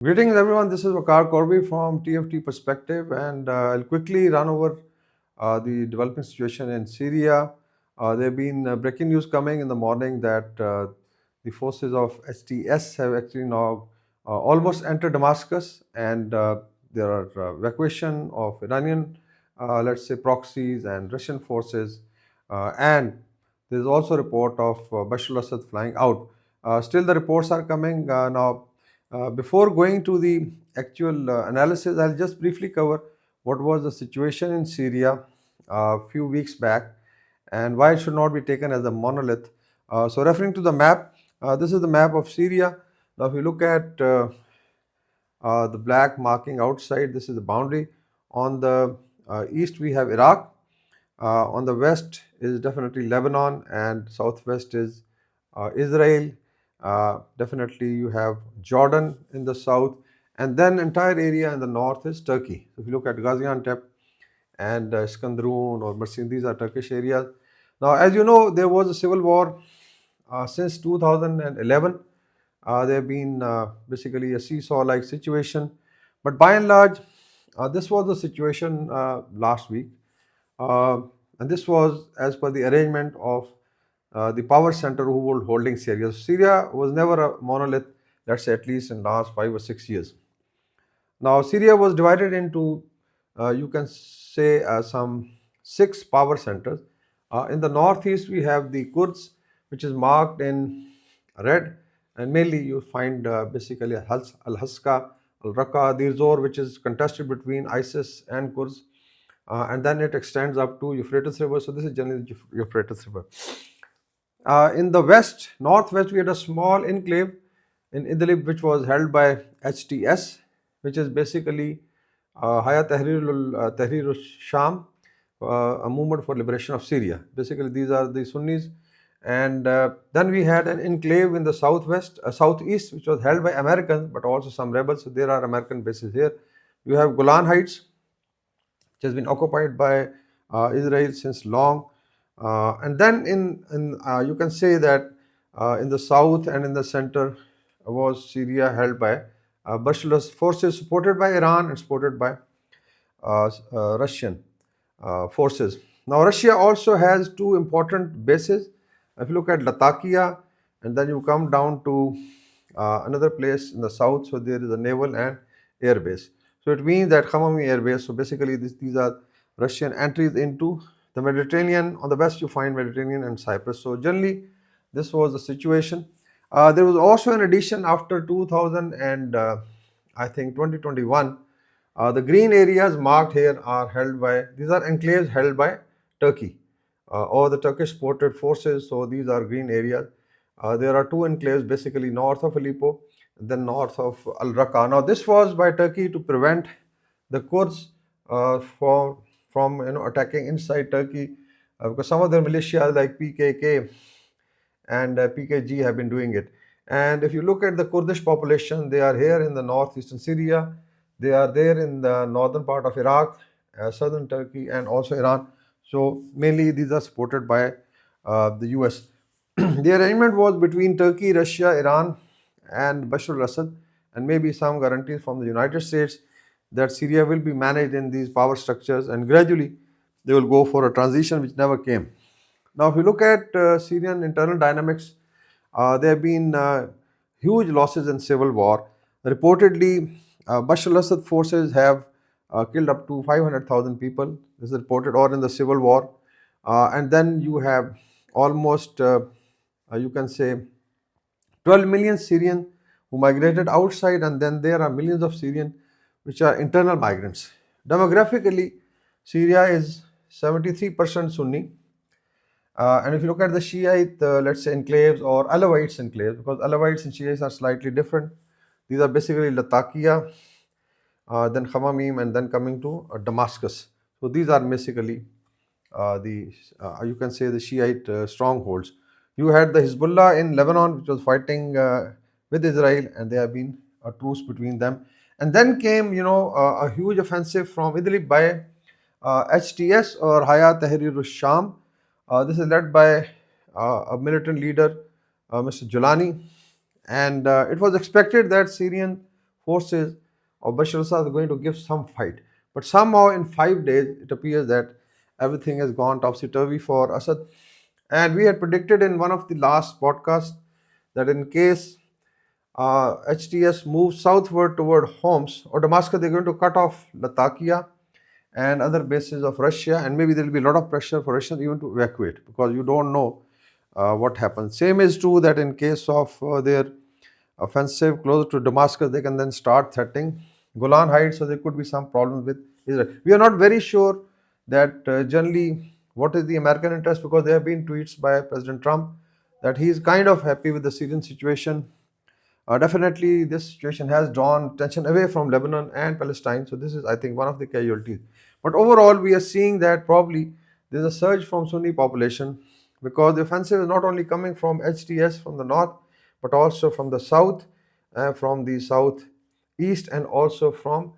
Greetings everyone, this is Vakar Corby from TFT Perspective, and I'll quickly run over the developing situation in Syria. There have been breaking news coming in the morning that the forces of HTS have actually now almost entered Damascus, and there are evacuation of Iranian, let's say, proxies and Russian forces, and there is also a report of Bashar al-Assad flying out. Still, the reports are coming now. Before going to the actual analysis, I'll just briefly cover what was the situation in Syria a few weeks back and why it should not be taken as a monolith. So, referring to the map, this is the map of Syria. Now, if you look at the black marking outside, this is the boundary. On the east, we have Iraq. On the west is definitely Lebanon, and southwest is Israel. Definitely, you have Jordan in the south, and then entire area in the north is Turkey. So if you look at Gaziantep and Iskenderun or Mersin, these are Turkish areas. Now, as you know, there was a civil war since 2011. There have been basically a seesaw-like situation, but by and large, this was the situation last week. Uh, and this was as per the arrangement of the power center who were holding Syria. So Syria was never a monolith, let's say at least in last 5 or 6 years. Now Syria was divided into, you can say, some six power centers. In the northeast, we have the Kurds, which is marked in red, and mainly you find basically Al-Haska, Al-Raqqa, the Zor, which is contested between ISIS and Kurds, and then it extends up to Euphrates River. So this is generally the Euphrates River. In the west, northwest, we had a small enclave in Idlib, which was held by HTS, which is basically Tahrir Sham, a movement for liberation of Syria. Basically, these are the Sunnis. And then we had an enclave in the southeast, which was held by Americans, but also some rebels. So there are American bases here. You have Golan Heights, which has been occupied by Israel since long. And then you can say that in the south and in the center was Syria held by Bashar forces supported by Iran and supported by Russian forces. Now Russia also has two important bases. If you look at Latakia and then you come down to another place in the south, so there is a naval and air base. So it means that Khamami Air Base. So basically, these are Russian entries into the Mediterranean. On the west, you find Mediterranean and Cyprus. So generally, this was the situation. There was also an addition after 2000 and I think 2021. The green areas marked here are held by, these are enclaves held by Turkey or the Turkish supported forces. So these are green areas. There are two enclaves basically north of Aleppo, then north of Al Raqqa. Now, this was by Turkey to prevent the Kurds from attacking inside Turkey because some of their militias like PKK and PKG have been doing it. And if you look at the Kurdish population, they are here in the northeastern Syria, they are there in the northern part of Iraq, southern Turkey, and also Iran. So mainly these are supported by the US. The arrangement was between Turkey, Russia, Iran, and Bashar al-Assad, and maybe some guarantees from the United States that Syria will be managed in these power structures, and gradually they will go for a transition which never came. Now, if you look at Syrian internal dynamics, there have been huge losses in civil war. Reportedly, Bashar al-Assad forces have killed up to 500,000 people. This is reported, or in the civil war. And then you have almost, you can say, 12 million Syrian who migrated outside, and then there are millions of Syrian which are internal migrants. Demographically, Syria is 73% Sunni, and if you look at the Shiite, let's say enclaves or Alawites enclaves, because Alawites and Shiites are slightly different. These are basically Latakia, then Khamamim, and then coming to Damascus. So these are basically the you can say the Shiite strongholds. You had the Hezbollah in Lebanon, which was fighting with Israel, and there have been a truce between them. And then came, a huge offensive from Idlib by HTS or Hayat Tahrir Sham. This is led by a militant leader, Mr. Jolani, and it was expected that Syrian forces of Bashar al-Assad are going to give some fight. But somehow in 5 days, it appears that everything has gone topsy-turvy for Assad. And we had predicted in one of the last podcasts that in case HTS moves southward toward Homs or Damascus, they're going to cut off Latakia and other bases of Russia, and maybe there will be a lot of pressure for Russians even to evacuate because you don't know what happens. Same is true that in case of their offensive closer to Damascus, they can then start threatening Golan Heights, so there could be some problems with Israel. We are not very sure that generally what is the American interest because there have been tweets by President Trump that he is kind of happy with the Syrian situation. Definitely, this situation has drawn tension away from Lebanon and Palestine. So, this is, I think, one of the casualties. But overall, we are seeing that probably there's a surge from Sunni population because the offensive is not only coming from HTS from the north, but also from the south, from the southeast, and also from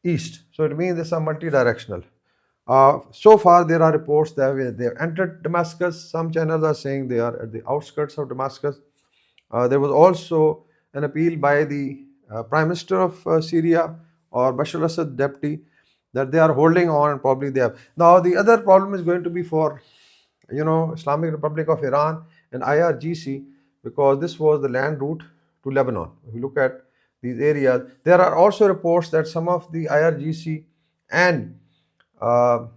east. So, it means it's a multi-directional. So far, there are reports that they have entered Damascus. Some channels are saying they are at the outskirts of Damascus. There was also an appeal by the Prime Minister of Syria or Bashar al-Assad deputy that they are holding on and probably they have. Now the other problem is going to be for Islamic Republic of Iran and IRGC because this was the land route to Lebanon. If you look at these areas, there are also reports that some of the IRGC and Bashar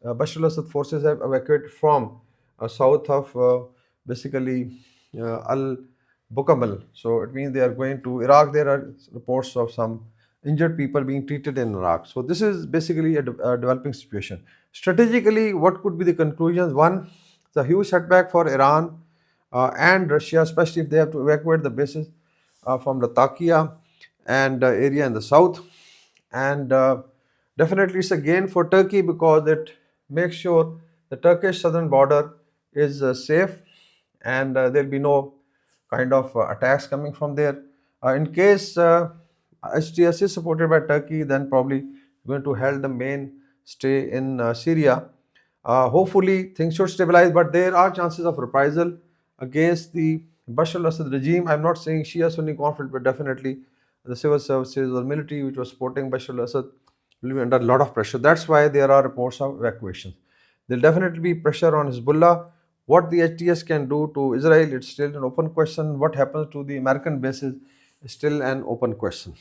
al-Assad forces have evacuated from south of basically Al Bukamal. So it means they are going to Iraq. There are reports of some injured people being treated in Iraq. So this is basically a developing situation. Strategically, what could be the conclusions? One, it's a huge setback for Iran and Russia, especially if they have to evacuate the bases from Latakia and area in the south. And definitely it's a gain for Turkey because it makes sure the Turkish southern border is safe and there'll be no kind of attacks coming from there. In case HTS is supported by Turkey, then probably going to hold the main stay in Syria. Hopefully things should stabilize, but there are chances of reprisal against the Bashar al-Assad regime. I'm not saying Shia-Sunni conflict, but definitely the civil services or military which was supporting Bashar al-Assad will be under a lot of pressure. That's why there are reports of evacuations. There'll definitely be pressure on Hezbollah. What the HTS can do to Israel, it's still an open question. What happens to the American bases is still an open question.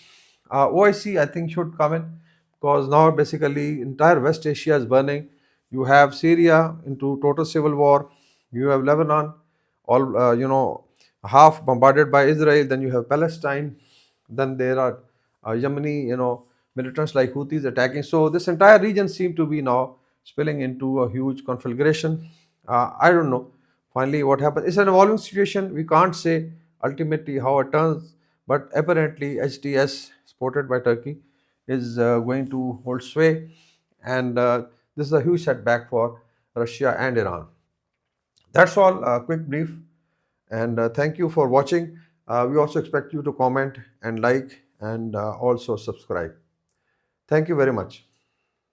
OIC, I think, should come in because now basically entire West Asia is burning. You have Syria into total civil war. You have Lebanon, all half bombarded by Israel. Then you have Palestine. Then there are Yemeni, militants like Houthis attacking. So this entire region seems to be now spilling into a huge conflagration. I don't know. Finally, what happens? It's an evolving situation. We can't say ultimately how it turns, but apparently HTS, supported by Turkey, is going to hold sway, and this is a huge setback for Russia and Iran. That's all. A quick brief, and thank you for watching. We also expect you to comment and like and also subscribe. Thank you very much.